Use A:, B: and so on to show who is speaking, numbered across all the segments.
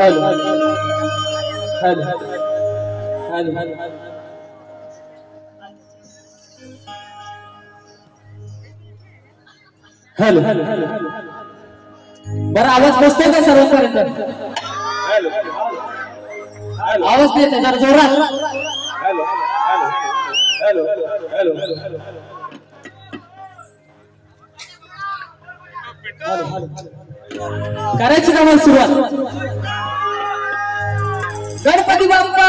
A: Hello hello hello hello hello बरं आवाज पोचतोय का सर्वांपर्यंत? आवाज नाही येत जरा जोरात. करायची का मग सुरुवात? गणपती बाप्पा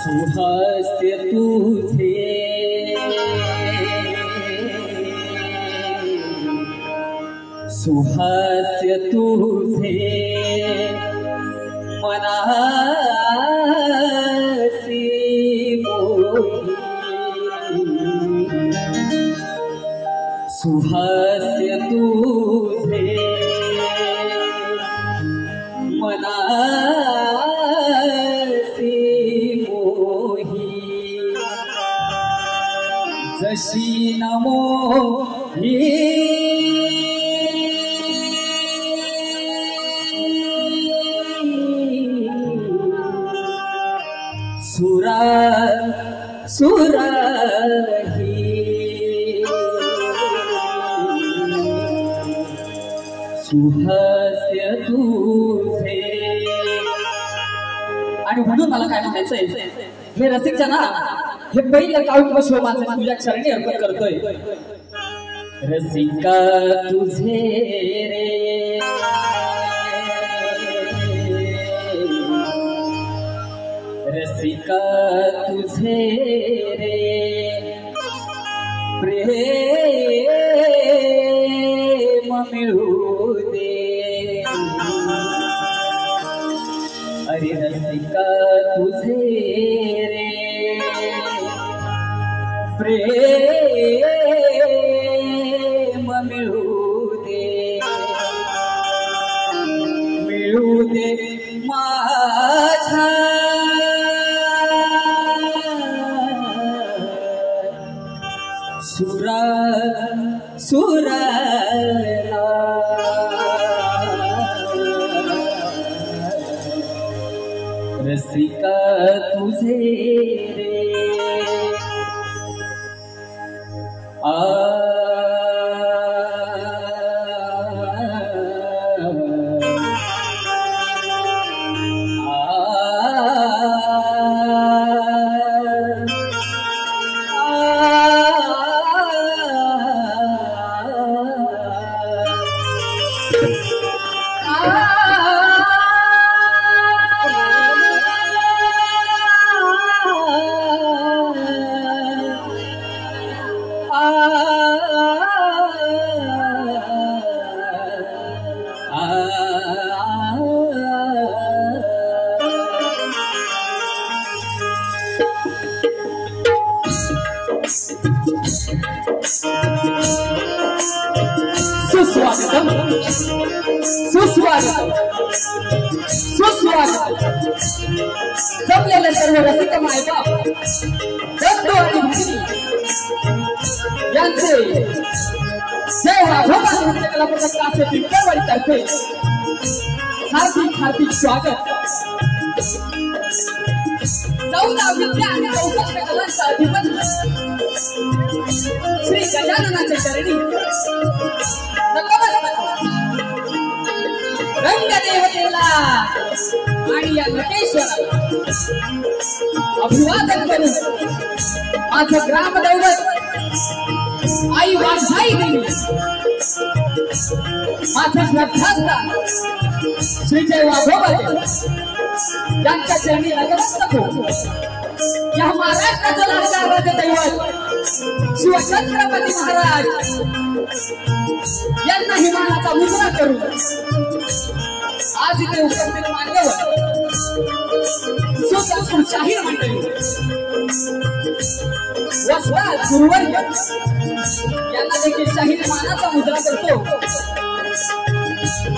A: सुहास्य तुझे सुहास्य तुझे मनासी मोही सुहास्य तुझे मनासी जशी नमो ही सुरा सुरा ही सुहास्य तुझे. आणि म्हणून मला काय म्हणायचंय, हे रसिक जना हे पहिलं काव्य शो माझं तुझ्या चरणी अर्पण करतोय. रसिका तुझे रे रसिका तुझे रे प्रेम मिळू दे. अरे रसिका तुझे रे प्रेम मिळू दे माझा सुरा सुराला. रसिका तुझे रे सुस्वागतम सुस्वागतम सुस्वागतम. जमलेले सर्व रसिक मायबाप दत्त आणि भगिनी यांचे जय वाघोबा नृत्य कला प्रदर्शनाचे पिंपळवाडीतर्फे हार्दिक हार्दिक स्वागत. 14 विद्या आणि 64 कलांचा अधिपती श्री गजाननाच्या चरणी रंगदेवतेला आणि या नटेश्वराला अभिवादन करून माझं ग्रामदैवत आई वाघाई देवी माझं श्रद्धास्थान श्री जय वाघोबा यांच्या चरणी नतमस्तक होतो. या महाराष्ट्राचं लाडका दैवत शिवछत्रपती महाराज यांना हिमानाचा मुजरा करून आज इथे उपस्थित मान्यवर सुसंस्कृत शाहीर मंडळी वस्ताद गुरुवर्य यांना देखील शाहीर मानाचा मुजरा करतो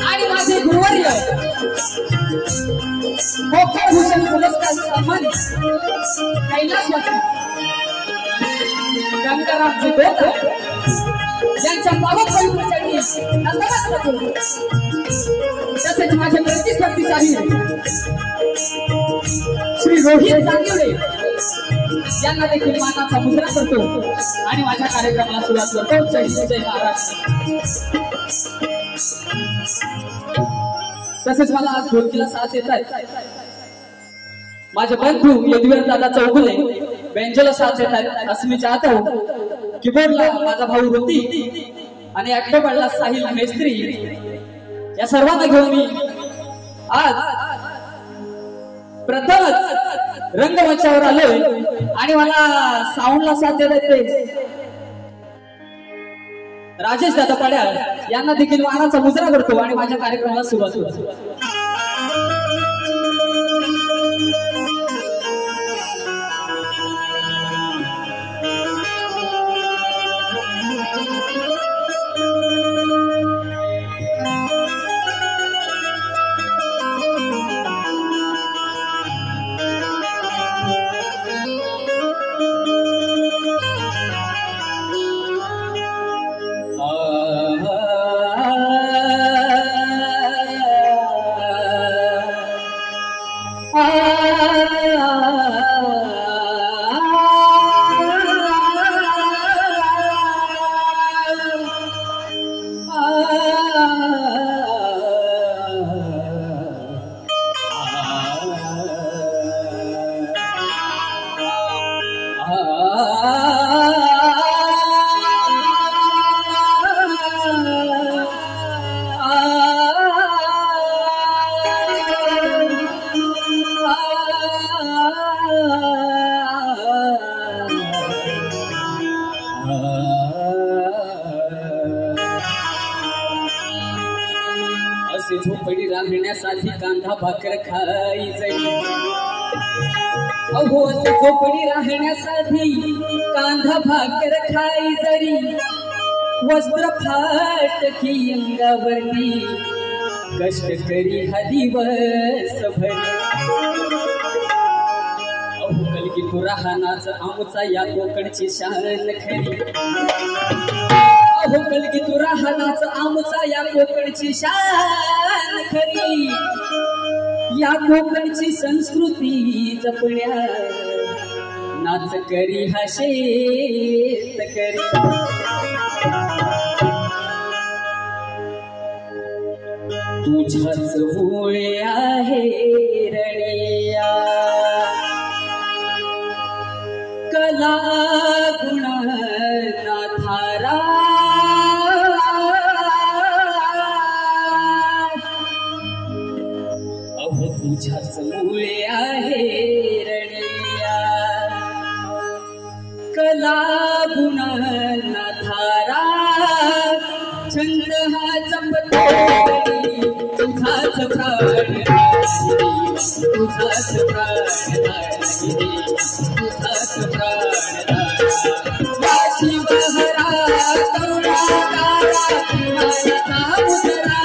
A: आणि माझे गुरुवर्य गोखर भूषण पुरस्कार सन्मानित कैलासवासी गंगारामजी गोखर यांच्या पावन पवित्र चरणी नतमस्तक होतो। तसेच माझे प्रतिस्पर्धी शाहीर श्री रोहित सांगिवडे यांना देखील मानाचा मुजरा करतो आणि माझ्या कार्यक्रमाला सुरुवात करतो। जय हिंद जय महाराष्ट्र। तसेच मला आज ढोलकीला साथ येत आहे माझे बंधू यदुवीर दादा चौगुले, बेंजोला साथ येत आहेत असं मी चाहतो। कीबोर्डला माझा भाऊ ऋतिक आणि ऍक्टोबरला साहिल मेस्त्री या सर्वांना घेऊन मी आज प्रथमच रंगमंचावर आलोय आणि मला साऊंडला साथ देत आहेत राजेश दादा पड्याळ यांना देखील मानाचा मुजरा करतो आणि माझ्या कार्यक्रमाला सुरुवात होतो। असे झोपडी राहण्यासाठी कांदा भाकर खायचं अहो असे झोपडी राहण्यासाठी कांदा भाकर खाई जरी वस्त्र फाटकी अंगावरती कष्ट करी हा दिवस भरी अहो कलगी तू राहणाच आमचा या कोकणची शान खरी अहो कलगी तू राहणाच आमचा या कोकणची शान खरी या कोकणची संस्कृती जपण्या नाच करी हा शेतकरी तुझ्याच मुळे आहे रडिया कला गुण नाथारा अहो तुझ्याच मुळे आहे रडिया कला गुण नाथारा छंद हा जपतो तुझाच प्राण तुझाच प्राण तुझाच प्राण वाशी बहरा करुणा तारा मुजरा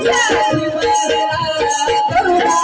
A: वाशी बहरा करुणा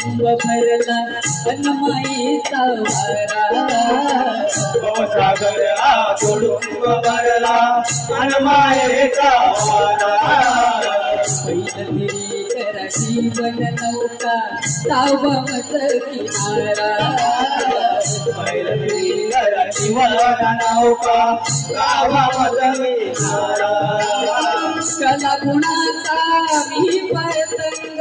A: भरला अनमाईचा वारा
B: भवसागर तुडुंब भरला अनमाईचा वारा
A: पैदगिरी करा जीवन नौका तावा मत किनारा
B: पैदगिरी करा जीवन नौका तावा मत किनारा
A: कला गुणाचा मी पतंग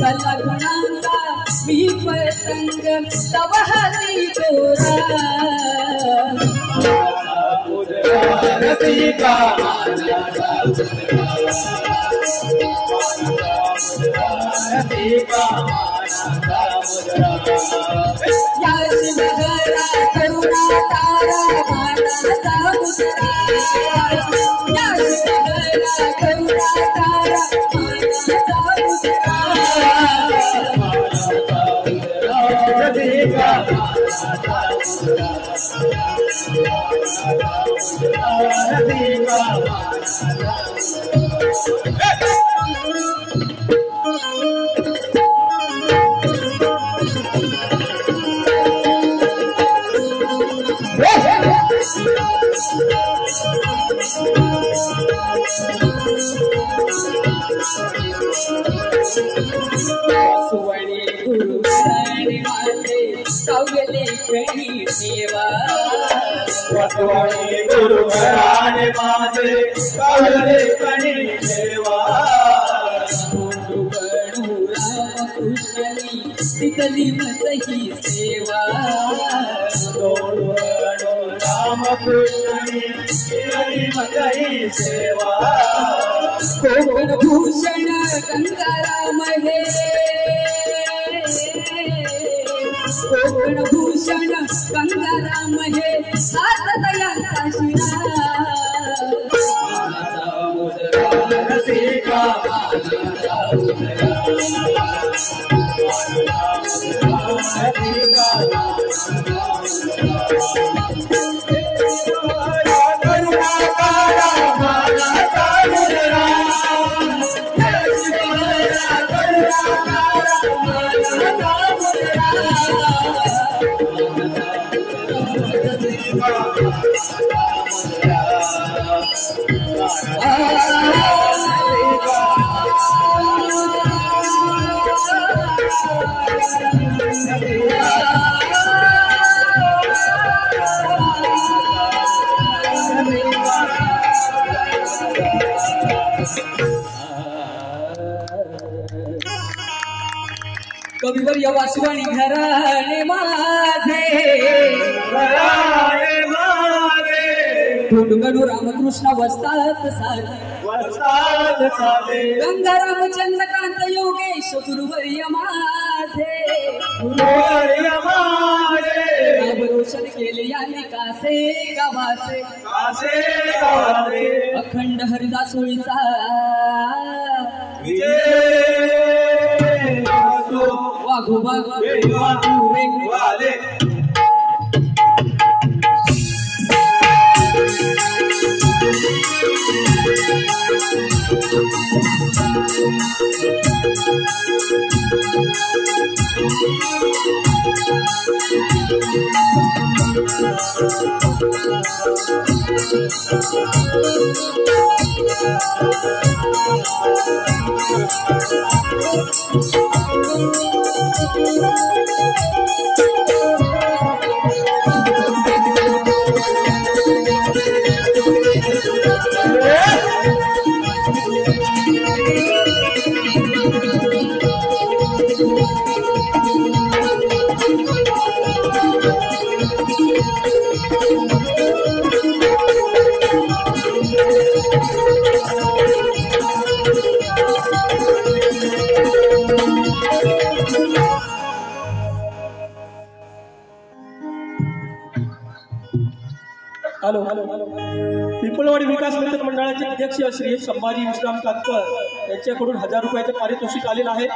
A: कला गुणाचा मी पतंग तव हाती दोरा
B: रसिका
A: याच नगरा करुणा तारा मानाचा मुद्रा याच नगरा करुणा तारा मानाचा सुवणी गुरुवाणी माझे सावले खणी ठेवा
B: वसवाणी गुरुवराने माझे सावले खणी ठेवा
A: बनू रामकृष्णी तिथली मतही सेवा
B: रामकृष्णी मदही सेवा
A: कोकण भूषण गंगाराम हे कोकण भूषण गंगाराम हे सात दयांचा शिरा
B: रसिका
A: कविवर या वासवाणी घराणे माझे गुणगणू रामकृष्ण वस्तात साधे गंगाराम चंद्रकांत योगेश गुरुवर्य माझे राम रोशन केले यांनी कासे गावाचे अखंड हरिदास होळीचा वाघोबा
C: हॅलो पिंपळवाडी विकास मित्र मंडळाचे अध्यक्ष श्री संभाजी विश्राम कातकर यांच्याकडून 1000 रुपयाचे पारितोषिक आलेलं आहे.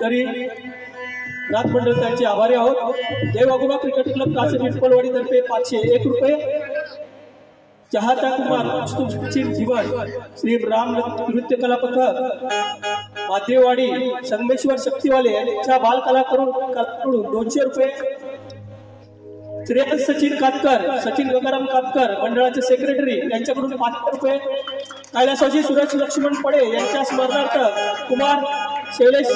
C: तरी नाथ मंडळ त्यांचे आभारी आहोत. जय वाघोबा क्रिकेट क्लब कासे पिंपळवाडी तर्फे 501 रुपये, चाहता कुमार सचिन जीवन श्री राम नृत्य कला पथक मातेवाडी संगमेश्वर शक्तीवाले यांच्या बाल कलाकारांकडून 200 रुपये. श्रेयस सचिन कातकर सचिन गंगाराम कातकर मंडळाचे सेक्रेटरी यांच्याकडून 500 रुपये. कैलासवासी सुरेश लक्ष्मण पडे यांच्या स्मरणार्थ कुमार शैलेश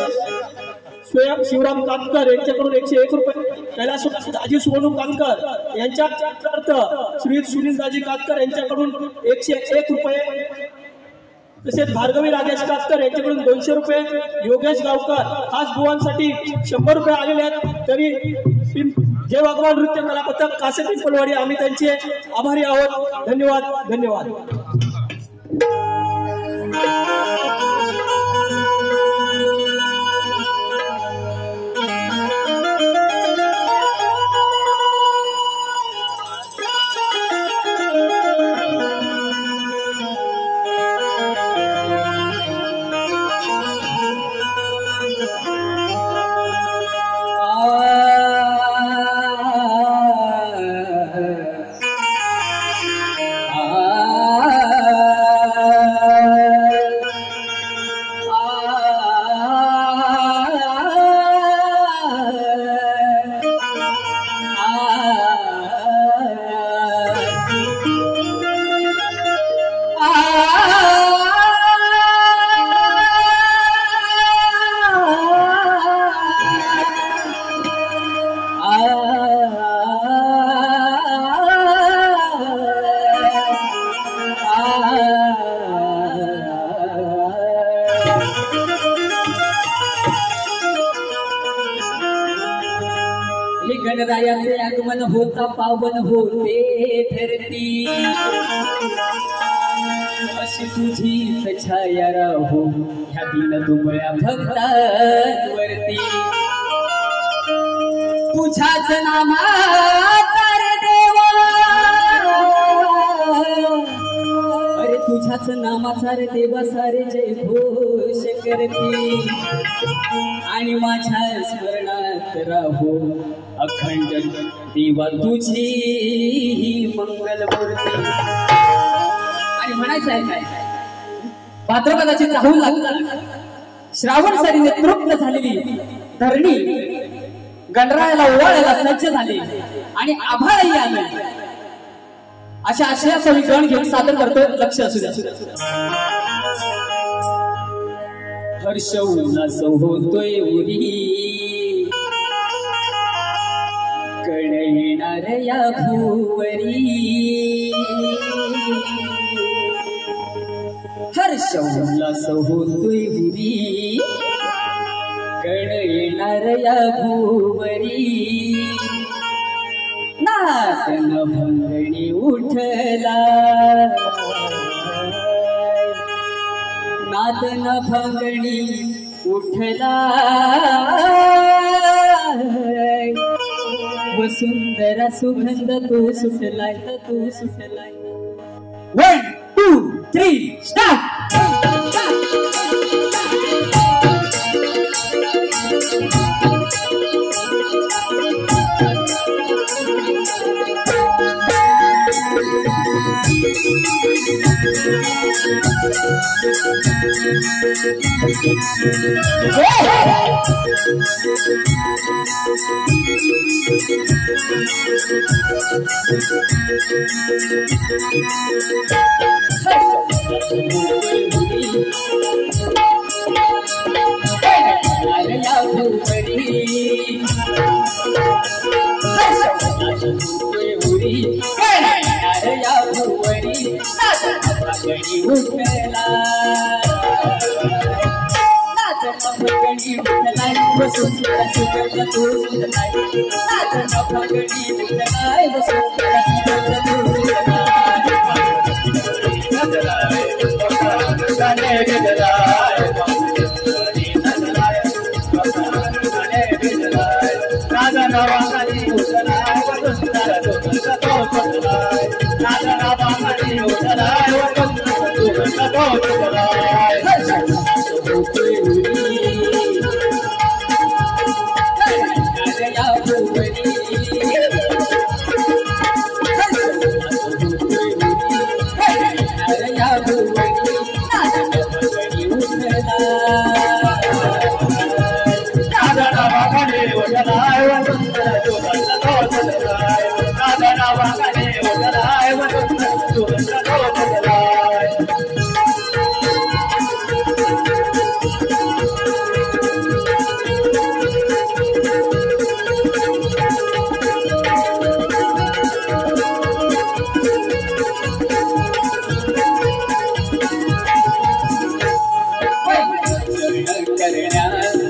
C: शिवराम कातकर यांच्याकडून 101 रुपये. कैलासवासी दाजी सोनू कातकर यांच्या स्मरणार्थ श्री सुनील दाजी कातकर यांच्याकडून 101 रुपये. तसेच भार्गवी राजेश कातकर यांच्याकडून 200 रुपये. योगेश गावकर खास बुवांसाठी 100 रुपये आलेले आहेत. तरी जय वाघवान नृत्य कला पथक कासे पिंपळवाडी आम्ही त्यांचे आभारी आहोत. धन्यवाद धन्यवाद.
A: गणरायाचे आगमन होता पावन होते धरती अशी तुझीच छाया राहो ह्या दिन दुबळ्या भक्तांवरती. तुझ्याच नामाचा रे देवा अरे तुझ्याच नामाचा रे देवा सारे जय घोष करती आणि माझ्या स्मरणात राहो अखंड देवा तुझी मंगलमूर्ती. आणि म्हणायचं आहे काय भाद्रपदाची चाहूल लागली श्रावण सरीने तृप्त झालेली धरणी गणरायाला ओवाळायला सज्ज झाली आणि आभाळही आले. अशा आशयाचा विग्रहण घेऊन सादर करतो. लक्ष असू द्या. हर्ष उल्हास होतोय उरी कण येणार या भूवरी. हर्ष उल्हास होतोय उरी कण येणार या भूवरी. नादन भंगणी उठला नादन भंगणी उठला वसुंधरा सुगंध तो सुटलाय तो सुटलाय. 1 2 3 स्टार्ट.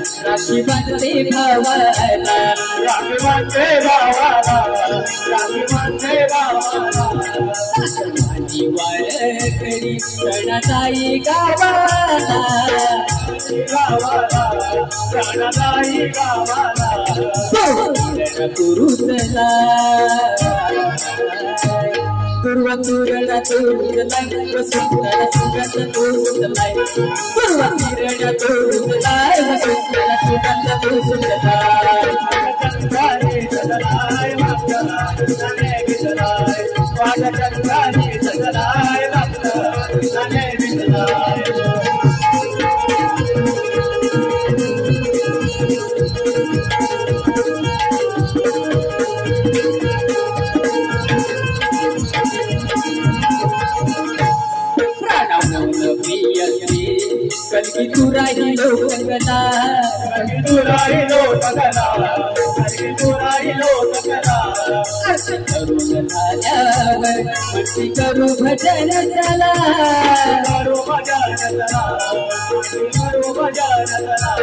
A: राखी बांधते भावाला
B: राखी बांधते भावाला राखी बांधते भावाला
A: माझी वाळकडी सणाताई गावाला
B: गावाला प्राणाताई गावाला
A: कुरुतला दुर्वा तुरडा तुरुतलाय वसुंधरा सुगंध तुरुतलाय दुर्वा तुरडा तुरुतलाय वसुंधरा सुगंध तुरुतलाय
B: चंद्राने सदलाय भक्ताने विसलाय चंद्राने सदलाय भक्ताने विसलाय
A: कलकी तुराही लोकगला
B: तुराई लोकगला तुराई लोकगला
A: करून झाल्यावर मस्ती करू भजन चला
B: करू भजन चला करू भजन चला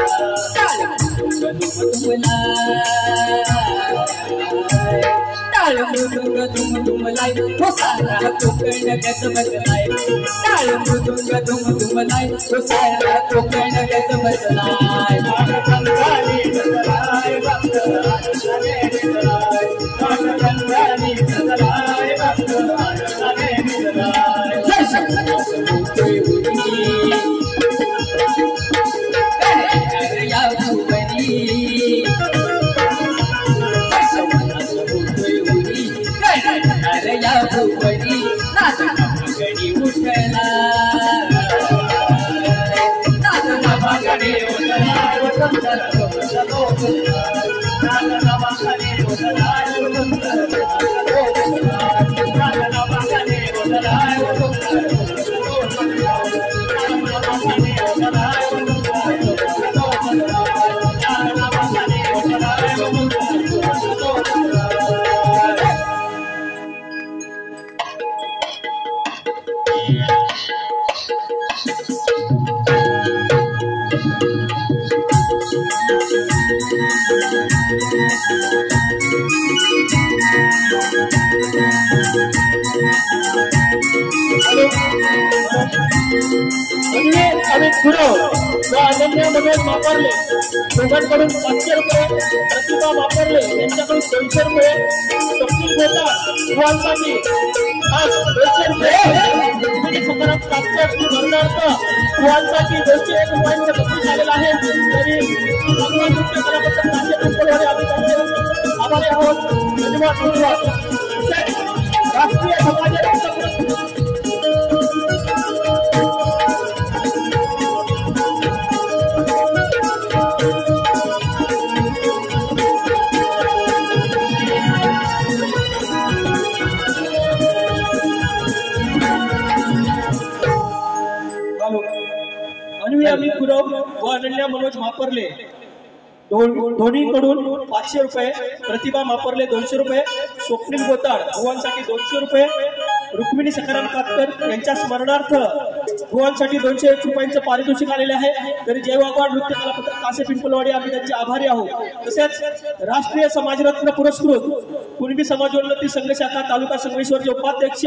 A: टाळ मृदुंग धुम धुमलाय हो सारा कोकण गजबजलाय टाळ मृदुंग धुम धुमलाय हो सारा कोकण गजबजलाय
B: चंद्राने सदलाय भक्ताने विसलाय चंद्राने सदलाय भक्ताने विसलाय
A: जय शंकर या भुवनी या भुवनी नागडी उठला
B: नागनामाकडे उतराय वसंतर नागनामाकडे उतराय वसंतर नागनामाकडे उतराय वसंतर नागनामाकडे उतराय अमित गुरव व अनन्या मनोज वापरले दोघांकडून 500 रुपये प्रतिभा वापरले यांच्याकडून 200 रुपये स्वप्नील गोता युवांसाठी आज 200 रुपये भरणार्थ युवांसाठी 201 रुपयांचे बक्षीस आलेलं आहे तरी भगवान नृत्य कलापत्र आम्ही त्यांचे आभारी आहोत धन्यवाद राष्ट्रीय समाज अमित गुरव व अनन्या मनोज मापरले दोन्हीकडून 500 रुपये प्रतिभा मापरले 200 रुपये स्वप्नील गोताळ भुवांसाठी 200 रुपये रुक्मिणी सखाराम कातकर यांच्या स्मरणार्थ भुवांसाठी 201 रुपयांचं पारितोषिक आलेले आहे तरी जय वाघवाड नृत्य कलापत्र कासे पिंपलवाडी आम्ही त्यांचे आभारी आहोत तसेच राष्ट्रीय समाजरत्न पुरस्कृत कुणबी समाजोन्नती संघ शाखा तालुका संगमेश्वरचे उपाध्यक्ष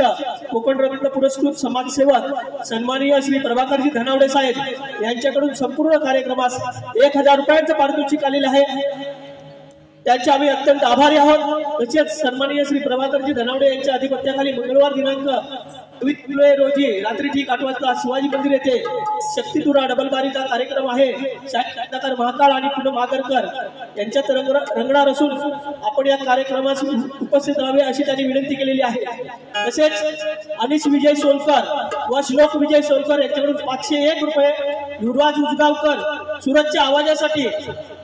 B: कोकण रत्न पुरस्कृत समाजसेवक सन्माननीय श्री प्रभाकरजी धनावडे साहेब यांच्याकडून संपूर्ण कार्यक्रमास 1000 रुपयांचं पारितोषिक आलेले आहे त्यांचे आम्ही अत्यंत आभारी आहोत तसेच सन्माननीय श्री प्रभाकरजी धनावडे यांच्या अधिपत्याखाली मंगळवार दिनांक 23 जुलै रोजी रात्री ठीक 8 वाजता शिवाजी मंदिर येथे शक्तितुरा डबलबारीचा कार्यक्रम आहे शाहीर महाकाळ आणि पूनम आगरकर यांच्यात रंगणार असून आपण या कार्यक्रमास उपस्थित राहावे अशी त्यांनी विनंती केलेली आहे तसेच अनिश विजय सोलकर व श्लोक विजय सोलकर यांच्याकडून 501 रुपये युवराज उजगावकर सुरतच्या आवाजासाठी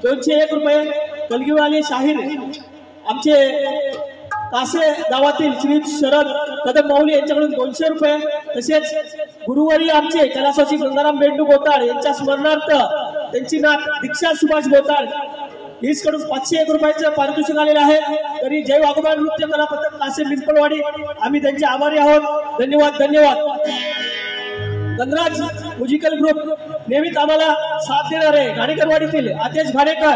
B: 201 रुपये कलगीवाले शाहीर आमचे कासे गावातील श्री शरद कदम माऊली यांच्याकडून 200 रुपये तसेच गुरुवारी आमचे कैलासवासी गंगाराम बेंडू गोताळ यांच्या स्मरणार्थ त्यांची नात दीक्षा सुभाष गोताळ हीचकडून 501 रुपयाचं पारितोषिक आलेलं आहे तरी जय वाघोबा नृत्य कलापथक कासे पिंपळवाडी आम्ही त्यांचे आभारी आहोत धन्यवाद धन्यवाद धनराज म्युझिकल ग्रुप नेहमीच आम्हाला साथ देणारे घाणेकरवाडीतील आदेश घाणेकर,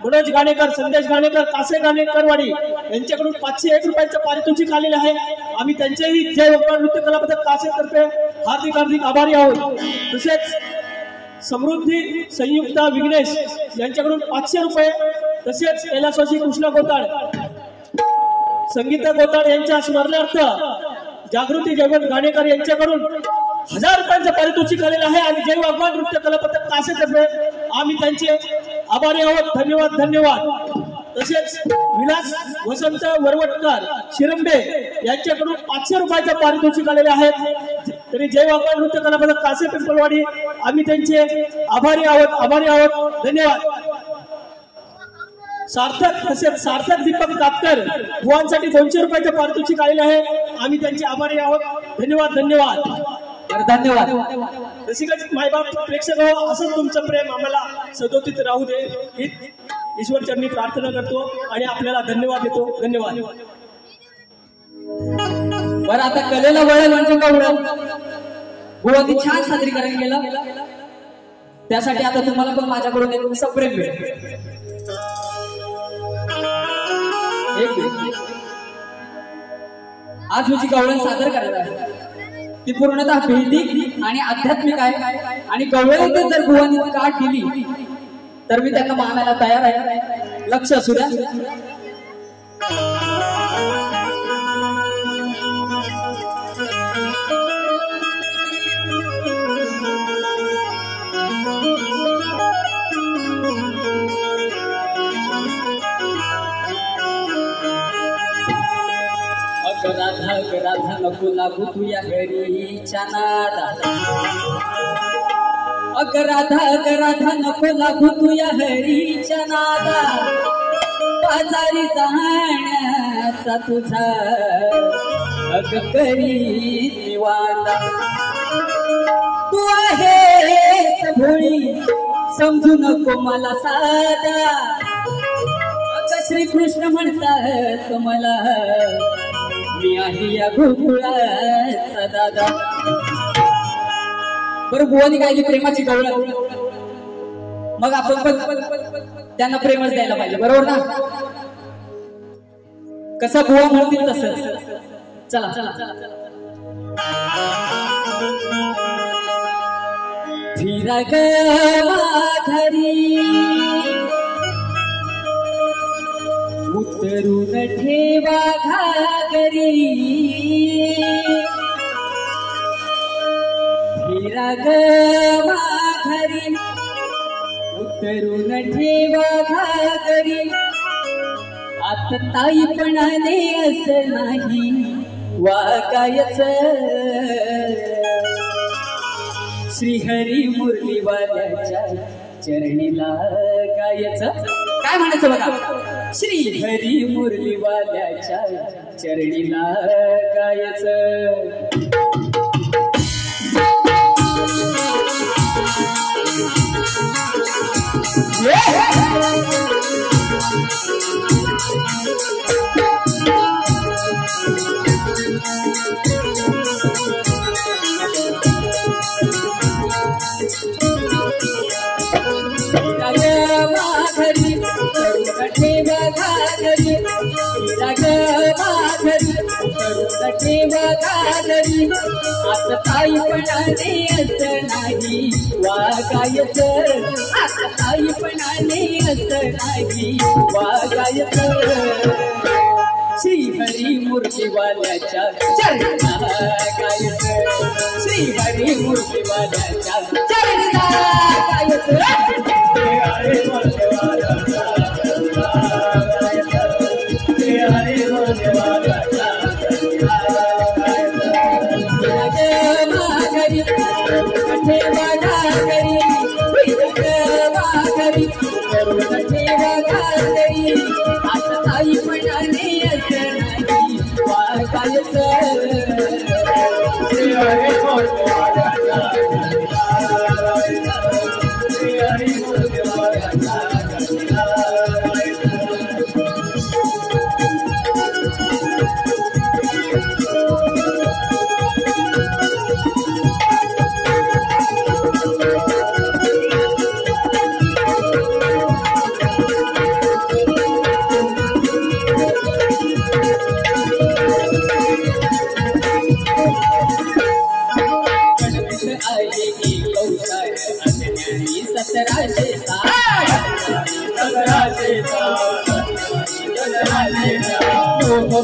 B: मनोज घाणेकर, संदेश घाणेकर, कासे घाणेकरवाडी यांच्याकडून 501 रुपयांचं पारितोषिक आलेले आहे. आम्ही त्यांचेही जय भगवान नृत्य कला पथक कासेतर्फे हार्दिक हार्दिक आभारी आहोत. तसेच समृद्धी संयुक्ता विघ्नेश यांच्याकडून 500 रुपये, तसेच कैलासवासी कृष्णा गोताळ, संगीता गोताळ यांच्या स्मरणार्थ जागृती जयवंत घाणेकर यांच्याकडून 1000 रुपयांचं पारितोषिक आलेलं आहे. आणि जय भगवान नृत्य कला पथक कासेतर्फे आम्ही त्यांचे आभारी आहोत. धन्यवाद धन्यवाद. तसेच विलास वसंत वरवटकर शिरंबे यांच्याकडून 500 रुपयाचं पारितोषिक आलेले आहेत. तरी जय भगवान नृत्य कला पथक कासे पिंपळवाडी आम्ही त्यांचे आभारी आहोत. धन्यवाद. सार्थक दीपक कातकर बुवांसाठी 200 रुपयाचं पारितोषिक आलेलं आहे. आम्ही त्यांचे आभारी आहोत. धन्यवाद धन्यवाद
A: धन्यवाद.
B: रसिकाची मायबाप प्रेक्षक हो, असंच तुमचं प्रेम आम्हाला सदोदित राहू दे ही ईश्वर चरणी प्रार्थना करतो आणि आपल्याला धन्यवाद देतो. धन्यवाद.
A: बरं, आता कलेला वळण म्हणजे का बुवांनी छान सादरीकरण केलं, त्यासाठी आता तुम्हाला पण माझ्याकडून एक सप्रेम मिळेल. आज मी जी गवळण सादर करणार आहे ती पूर्णतः भौतिक आणि आध्यात्मिक आहे. आणि गवळणीत जर बुवांनी काट दिली तर मी त्यांना मानायला तयार आहे. लक्ष असू द्या. राधा नको लागू तुया हरीच्या नादा. अग राधा नको लागू तुया हरीच्या नादा. बाजारी जाण्याचा तुझा अग करी निवांता. तू आहेस भोळी समजू नको मला साधा. अग श्रीकृष्ण म्हणतात मला मी आहे या गोकुळाचा दादा. बरं, बुवानी गायली प्रेमाची गवळण, मग आपण पण त्यांना प्रेमच द्यायला पाहिजे, बरोबर ना? कसं बुवा म्हणतील तसं. चला चला फिरा घरी उतरून ठेवा घागरी. फिरा घरी उतरून ठेवा घागरी. आता ताईपणाने असं नाही वागायचं. श्रीहरी मुरलीवाल्याच्या चरणी लागायचं. काय म्हणायचं बघा, श्री हरी मुरलीवाल्याच्या चरणी लागायचं. आता ताईपणाने असं नाही वागायचं. आता ताईपणाने असं नाही वागायचं. श्रीहरी मूर्तीवाल्याच्या चरणी लागायचं. श्रीहरी मूर्तीवाल्याच्या चरणी लागायचं. आता ताईपणाने असं नाही वागायचं.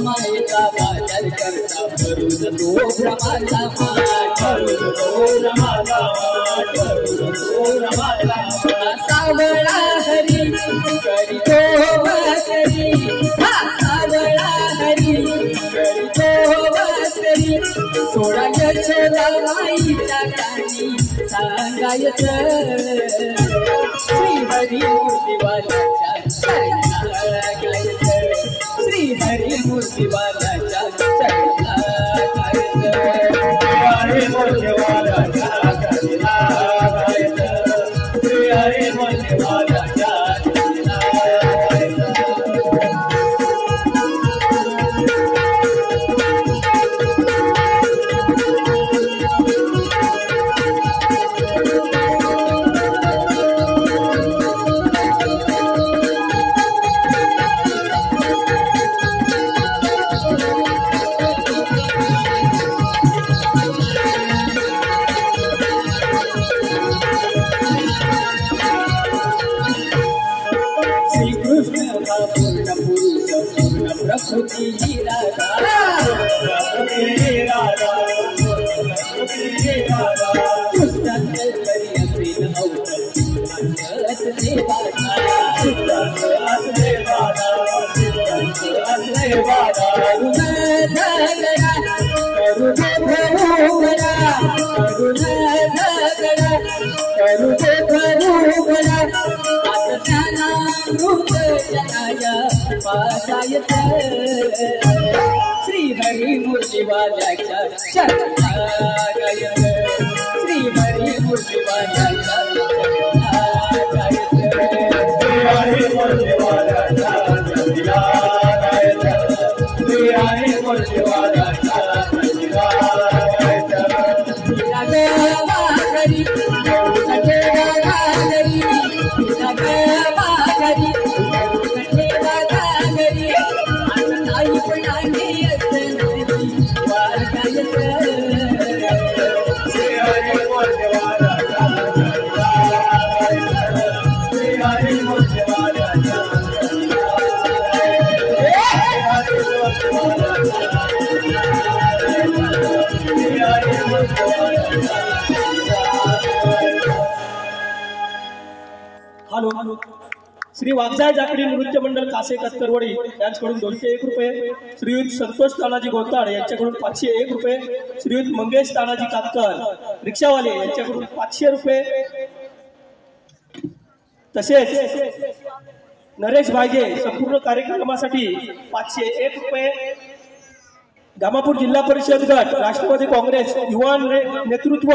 A: मायेचा बाजार करता भरून तो भ्रमाचा सावळा हरी करी तो वासरी सावळा हरी करी तो वासरी सोडा यशोदा माईच्या कानी सांगायचं श्री हरी मूर्तिवाल्याच्या चरणाला गायचं श्री हरी मूर्तिवाल्याच्या चरणाला गायचं हरी मूर्तिवाल्याच्या चरणाला गायचं श्री हरी मूर्तिवाल्याच्या चरणाला गायचं प्रकृति राधा श्री हरी मूर्तिवाल्याच्या चरणाला गायचं श्री हरी मूर्तिवाल्याच्या चरणाला गायचं श्री हरी मूर्तिवाल्याच्या चरणाला गायचं श्री हरी मूर्तिवाल्याच्या चरणाला गायचं हरी
B: हॅलो श्री वागजाय जाकडी नृत्य मंडळ कासे कत्तरवडी यांच्याकडून 201 रुपये, श्रीयुत संतोष तानाजी गोताड यांच्याकडून 501 रुपये, श्रीयुत मंगेश तानाजी कातकर रिक्षावाले यांच्याकडून 500 रुपये, तसेच नरेश भाईजे संपूर्ण कार्यक्रमासाठी 501 रुपये, दामापूर जिल्हा परिषद गट राष्ट्रवादी काँग्रेस युवा नेतृत्व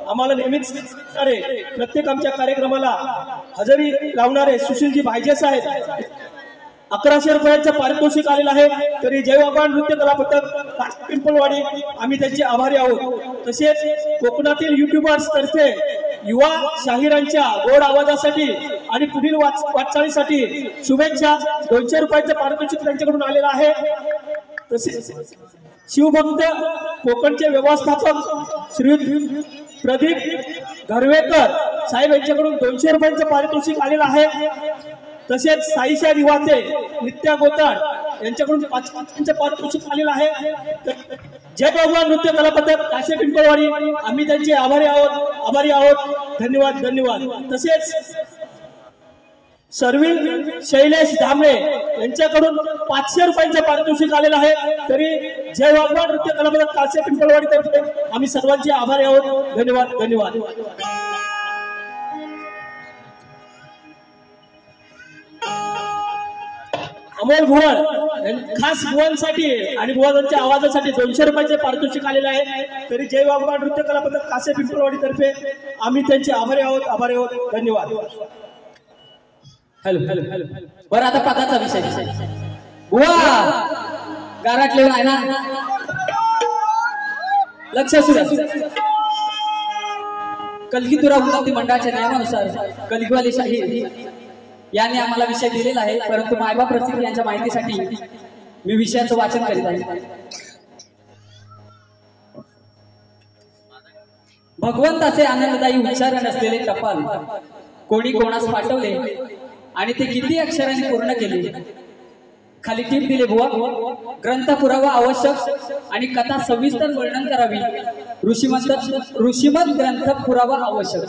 B: आम्हाला नेहमीच प्रत्येक आमच्या कार्यक्रमाला हजेरी लावणारे सुशीलजी भाईजे साहेब 1100 रुपयांचं पारितोषिक आलेलं आहे. तरी जय वाघवान नृत्य कला पथक पिंपळवाडी आम्ही त्यांचे आभारी आहोत. तसेच कोकणातील युट्यूबर्स तर्फे युवा शाहिरांच्या गोड आवाजासाठी आणि पुढील वाटचालीसाठी शुभेच्छा 200 रुपयांचं पारितोषिक त्यांच्याकडून आलेलं आहे. तसेच शिवभक्त कोकणचे व्यवस्थापक श्री प्रदीप घरवेकर साहेब यांच्याकडून 200 रुपयांचं पारितोषिक आलेलं आहे. तसेच साईशा रिवाते नित्या गोताड यांच्याकडून 500 पारितोषिक आलेलं आहे. जय भगवान नृत्य कला पथक काशे पिंपळवाडी आम्ही त्यांचे आभारी आहोत. धन्यवाद धन्यवाद. तसेच सर्विल शैलेश धामणे यांच्याकडून 500 रुपयांचं पारितोषिक आलेलं आहे. तरी जय भगवान नृत्य कला पथक काशे पिंपळवाडी तर्फे आम्ही सर्वांचे आभारी आहोत. धन्यवाद धन्यवाद. अमोल भुवन खास भुवनसाठी आणि भुवनांच्या आवाजासाठी 200 रुपयांचे पारितोषिक आलेले आहे. तरी जय वाघवान नृत्य कला पथक कासे पिंपळवाडी तर्फे आम्ही त्यांचे आभारी आहोत. धन्यवाद.
A: Hello hello hello. बरं आता पदाचा विषय बुवा गाराटले आहे ना, लक्ष असू द्या. कलगीतुरा उन्नती मंडळाच्या नियमानुसार कलगीवाली शाहीर यांनी आम्हाला विषय दिलेला आहे. परंतु मायबाप रसिक यांच्या माहितीसाठी मी विषयाचं वाचन करीत आहे. भगवंताचे आनंददायी उच्चारण असलेले टपाल कोणी कोणास पाठवले आणि ते किती अक्षरांनी पूर्ण केले. खाली टीप दिले बुवा, ग्रंथ पुरावा आवश्यक आणि कथा सविस्तर वर्णन करावी. ऋषीमत ग्रंथ पुरावा आवश्यक.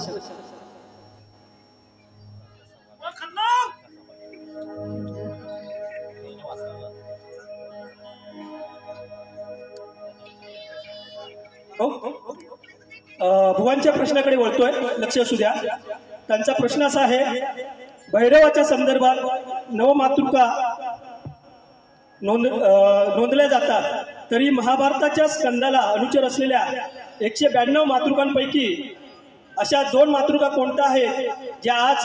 C: भुवांच्या प्रश्नाकडे वळतोय, लक्ष असू द्या. त्यांचा प्रश्न असा आहे, भैरवाच्या संदर्भात नवमातृका नोंदल्या जातात, तरी महाभारताच्या स्कंदाला अनुचर असलेल्या 192 मातृकांपैकी अशा 2 मातृका कोणत्या आहेत ज्या आज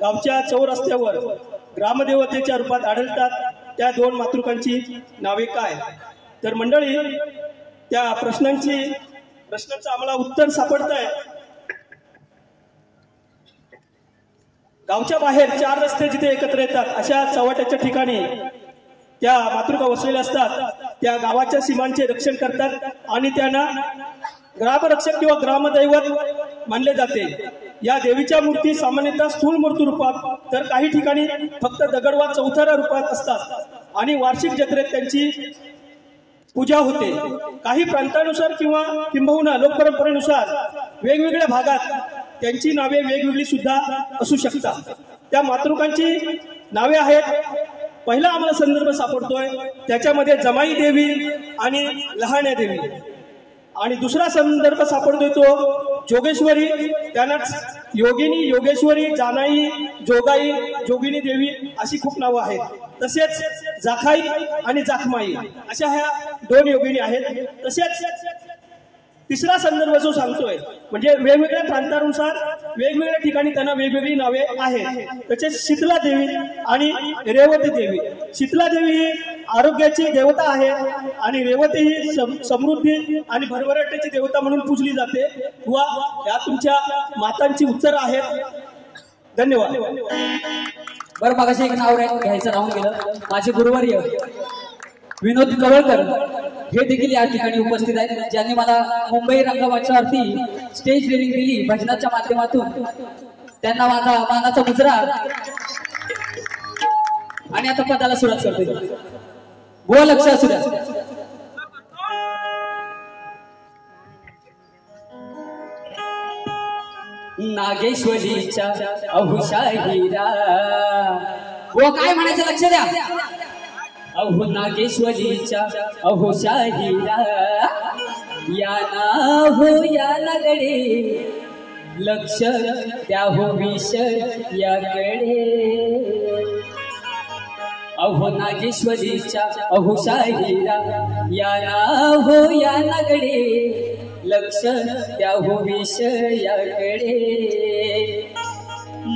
C: गावच्या चौरस्त्यावर ग्रामदेवतेच्या रूपात आढळतात? त्या 2 मातृकांची नावे काय? तर मंडळी, त्या प्रश्नाचं आम्हाला उत्तर सापडत आहे. गावच्या बाहेर 4 रस्ते जिथे एकत्र येतात अशा चव्हाट्याच्या ठिकाणी त्या मातृका वसलेल्या असतात. त्या गावाच्या सीमांचे रक्षण करतात आणि त्यांना ग्रामरक्षक किंवा ग्रामदैवत मानले जाते. या देवीच्या मूर्ती सामान्यतः स्थूल मूर्ती रूपात, तर काही ठिकाणी फक्त दगड वा चौथरा रूपात असतात आणि वार्षिक जत्रेत त्यांची पूजा होते. काही प्रांतानुसार किंवा किंबहुना लोकपरंपरेनुसार वेगवेगळ्या भागात त्यांची नावे वेगवेगळी सुद्धा असू शकतात. त्या मातृकांची नावे आहेत. पहिला आम्हाला संदर्भ सापडतोय त्याच्यामध्ये जमाई देवी आणि लहाण्या देवी, आणि दुसरा संदर्भ सापडतोय तो जोगेश्वरी, त्यानंच योगिनी, योगेश्वरी, जानाई, जोगाई, जोगिनी देवी अशी खूप नावं आहेत. तसेच जाखाई आणि जाखमाई अशा ह्या 2 योगिनी आहेत. तसेच तिसरा संदर्भ जो सांगतोय म्हणजे वेगवेगळ्या प्रांतानुसार वेगवेगळ्या ठिकाणी त्यांना वेगवेगळी नावे आहेत. तसेच शीतला देवी आणि रेवती देवी. शीतला देवी ही आरोग्याची देवता आहे आणि रेवती ही समृद्धी आणि भरभराटीची देवता म्हणून पूजली जाते. वा या तुमच्या मातांची उत्तरं आहेत. धन्यवाद.
A: बरं, मगाशी एक नाव घ्यायचं राहून गेलं. माझे गुरुवर्य विनोद कवळकर हे देखील या ठिकाणी उपस्थित आहेत, ज्यांनी मला मुंबई रंगमंचावरती स्टेज ट्रेनिंग दिली भजनाच्या माध्यमातून. त्यांना माझा मानाचा मुजरा. आणि आता पदाला सुरुवात करते. बुवा लक्ष असू द्या. नागेश्वरीच्या अहुषा हिरा. बुवा काय म्हणायचं लक्ष द्या. अहो नागेश्वरीच्या अहुषा हिरा, या ना हो या लगडे, लक्ष द्या हो विष याकडे. अहो नागेश्वरीच्या अहुषा हिरा, या ना हो या लगडे, लक्ष द्या हो विष याकडे.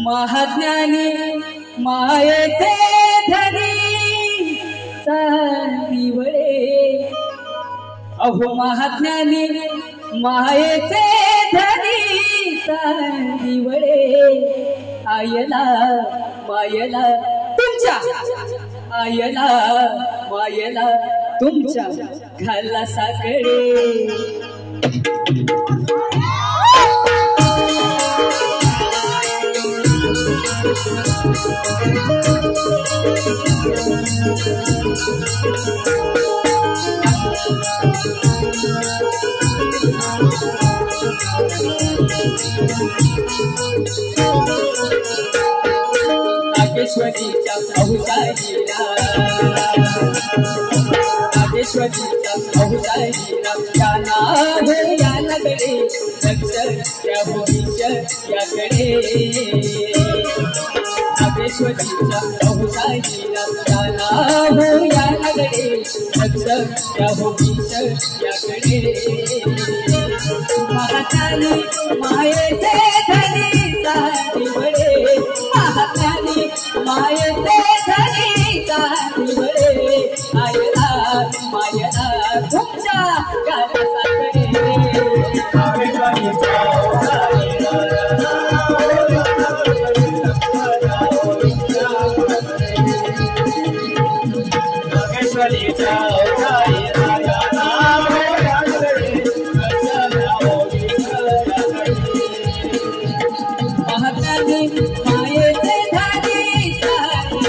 A: महाज्ञानी मायेचे धनी चांदिवळे. अहो महाज्ञानी मायेचे धनी चांदिवळे. आयला मायला तुमच्या, आयला मायला तुमच्या घाला साकडे. नागेश्वरीच्या अहुषा हिरा, नागेश्वरीच्या अहुषा हिरा, या ना हो या लगडे, लक्ष द्या हो विष याकडे. नागेश्वरीच्या अहुषा हिरा, या ना हो या लगडे, लक्ष द्या हो विष याकडे. महाज्ञानी मायेचे धनी चांदिवळे. महाज्ञानी मायेचे धनी चांदिवळे. आयला मायला तुमच्या घाला साकडे.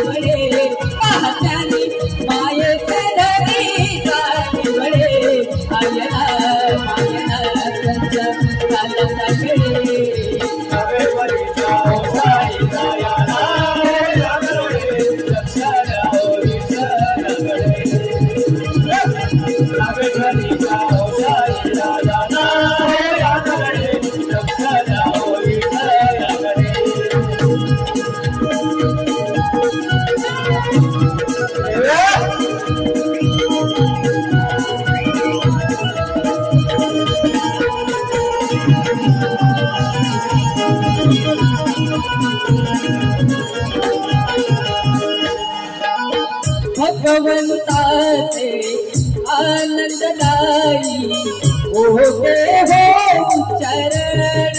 A: निवडे पाहत्यानी मायेचे धनी निवडे आयना मायना संच काला सागडे भगवंताचे आनंददायी होते हो चरण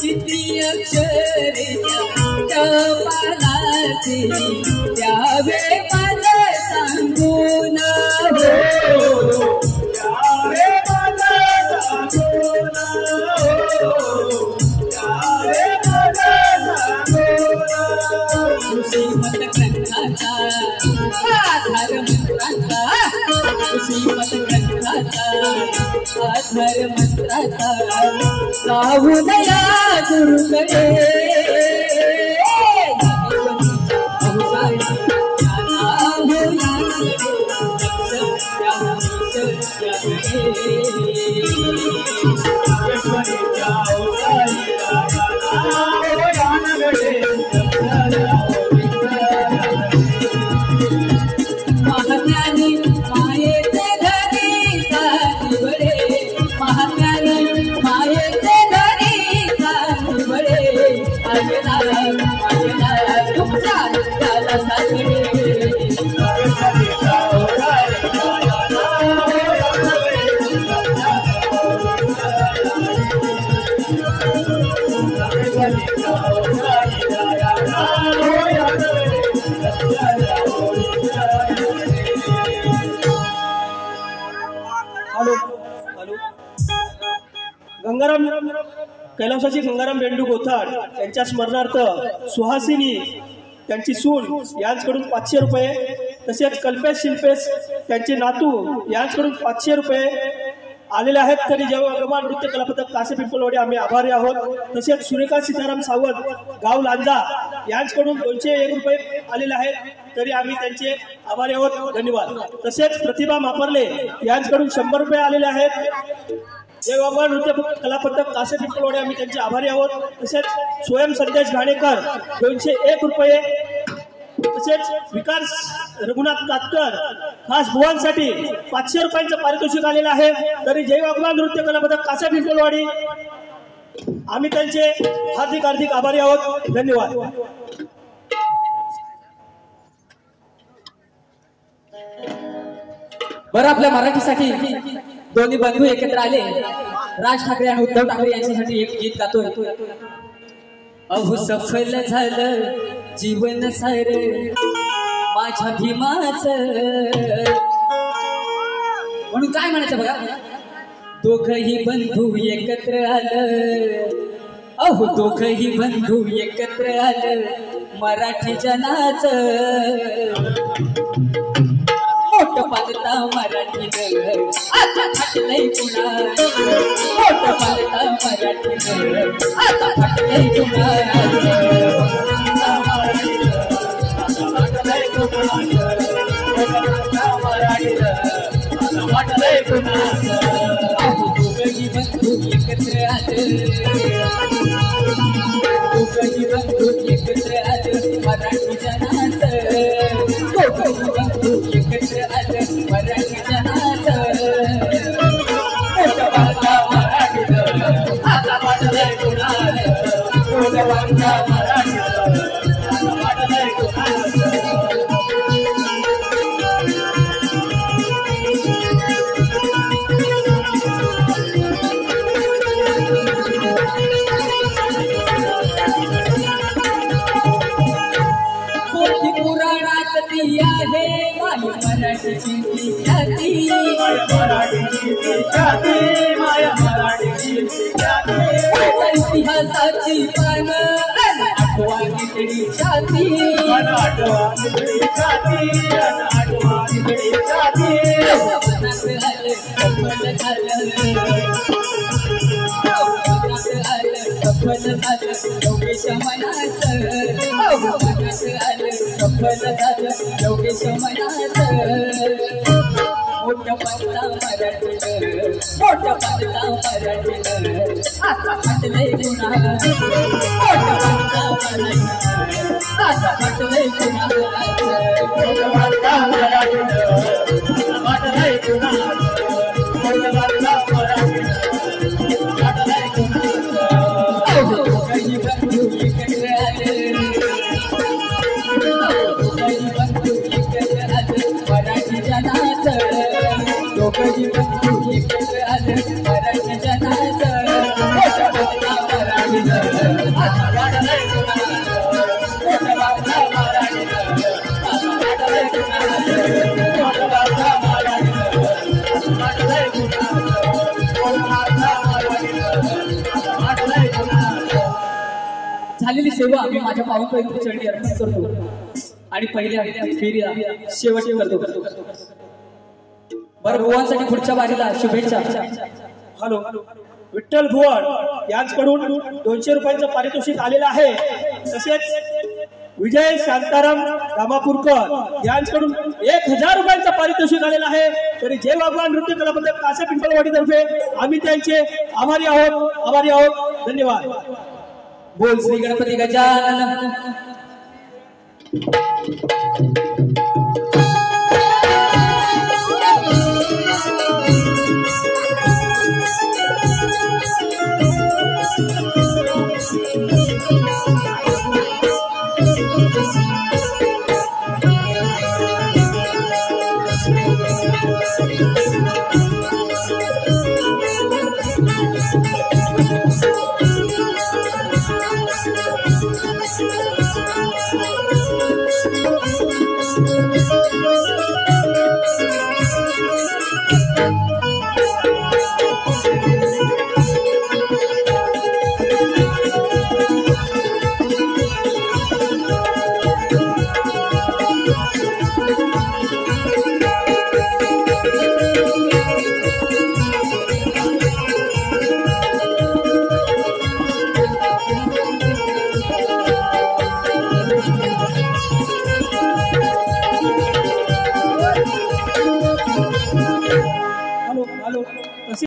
A: किती अक्षरे जपालाचे द्यावे माझे सांगून श्रीमत ग्रंथाचा आधार मंत्राचा श्रीमत ग्रंथाचा आधार मंत्राचा साहुदया गुरुकडे महाज्ञानी मायेचे धनी निवडे महाज्ञानी मायेचे धनी निवडे आयना आयना तुमचा काला सागडे
B: हॅलो हॅलो गंगाराम कैलासाची गंगाराम बेंडू गोथाड यांच्या स्मरणार्थ सुहासिनी त्यांची सून यांच्याकडून 500 रुपये तसेच कल्पेश शिल्पेश त्यांचे नातू यांच्याकडून 500 रुपये आलेले आहेत. तरी जेव्हा भगवान नृत्य कला पथक कासे पिंपळवाडी आम्ही आभारी आहोत. तसेच सुरेखा सीताराम सावंत गाव लांजा यांच्याकडून 201 रुपये आलेले आहेत. तरी आम्ही त्यांचे आभारी आहोत. धन्यवाद. तसेच प्रतिभा मापरले यांच्याकडून 100 रुपये आलेले आहेत. जय भगवान नृत्य कला पथक कासे पिंपळवाडी आम्ही त्यांचे आभारी आहोत. तसेच स्वयं संदेश घाणेकर 201 रुपये. तसेच विकास रघुनाथ कातकर खास बुवांसाठी 500 रुपयांचं पारितोषिक आलेलं आहे. तरी जय भगवान नृत्य कला पथक कासे पिंपळवाडी आम्ही त्यांचे हार्दिक हार्दिक आभारी आहोत. धन्यवाद.
A: बरं आपल्या मराठीसाठी दोन्ही बंधू एकत्र आले. राज ठाकरे आणि उद्धव ठाकरे यांच्यासाठी एक गीत गातोय. अहो सफल झालं जीवन सार माझ्या भीमाच म्हणून काय म्हणायचं बघा. दोघही बंधू एकत्र आलं. अहो दोघही बंधू एकत्र आलं मराठी जनाच मोठ पालता मराठी जग आता फाटलंय पुन्हा. मोठ पालता मराठी जग आता फाटलंय पुन्हा. दोघही बंधू एकत्र आलं. दोघही बंधू एकत्र आलं मराठी जनाच. दोघही बंधू एकत्र आलं मराठी जनाच. मोठ पालता मराठी जग आता फाटलंय पुन्हा. मोठ पालता मराठी जग आता फाटलंय पुन्हा. ख्याती
B: माया मराठीची ती ख्याती माया मराठीची ती ख्याती
A: इतिहासाची पान आठवा निगडी छाती
B: आठवा निगडी छाती आठवा निगडी छाती
A: मनात आलं सफल झालं सफल झालं योगेश मनाचं मनात आलं सफल झालं योगेश मनाचं मोठं पडता मराठीनं मोठं पडता मराठीनं आता म्हटलंय गुन्हा मोठं पडता मराठीनं आता म्हटलंय गुन्हाचं
B: मोठं पडता मराठीनं म्हटलंय गुन्हाचं मोठं पडता मराठीनं म्हटलंय गुन्हाचं
A: काही बंधू इकडे आले काही बंधू इकडे आले मराठी जनाचं दोघंही बंधू इकडे आले मराठी जनाचं मोठं पडता मराठीनं आता म्हटलंय गुन्हाचं मोठं पडता मराठीनं आता म्हटलंय गुन्हाचं
B: मोठं पडता मराठीनं म्हटलंय गुन्हाचं मोठं पडता मराठीनं म्हटलंय गुन्हाचं
A: झालेली सेवा आम्ही माझ्या पावनपर्यंत चढी अर्पण करतो आणि पहिल्या फेरीला शेवटी करतो बरं भुवांसाठी पुढच्या बारीला शुभेच्छा
B: हॅलो विठ्ठल भुवन यांच्याकडून 200 रुपयांचं पारितोषिक आलेलं आहे तसेच विजय शांताराम रामापूरकर यांच्याकडून 1000 रुपयांचं पारितोषिक आलेलं आहे तरी जय भगवान नृत्य कला मंडळ कासा पिंपळवाडी तर्फे आम्ही त्यांचे आभारी आहोत धन्यवाद
A: बोल श्री गणपती गजानन
B: हॅलो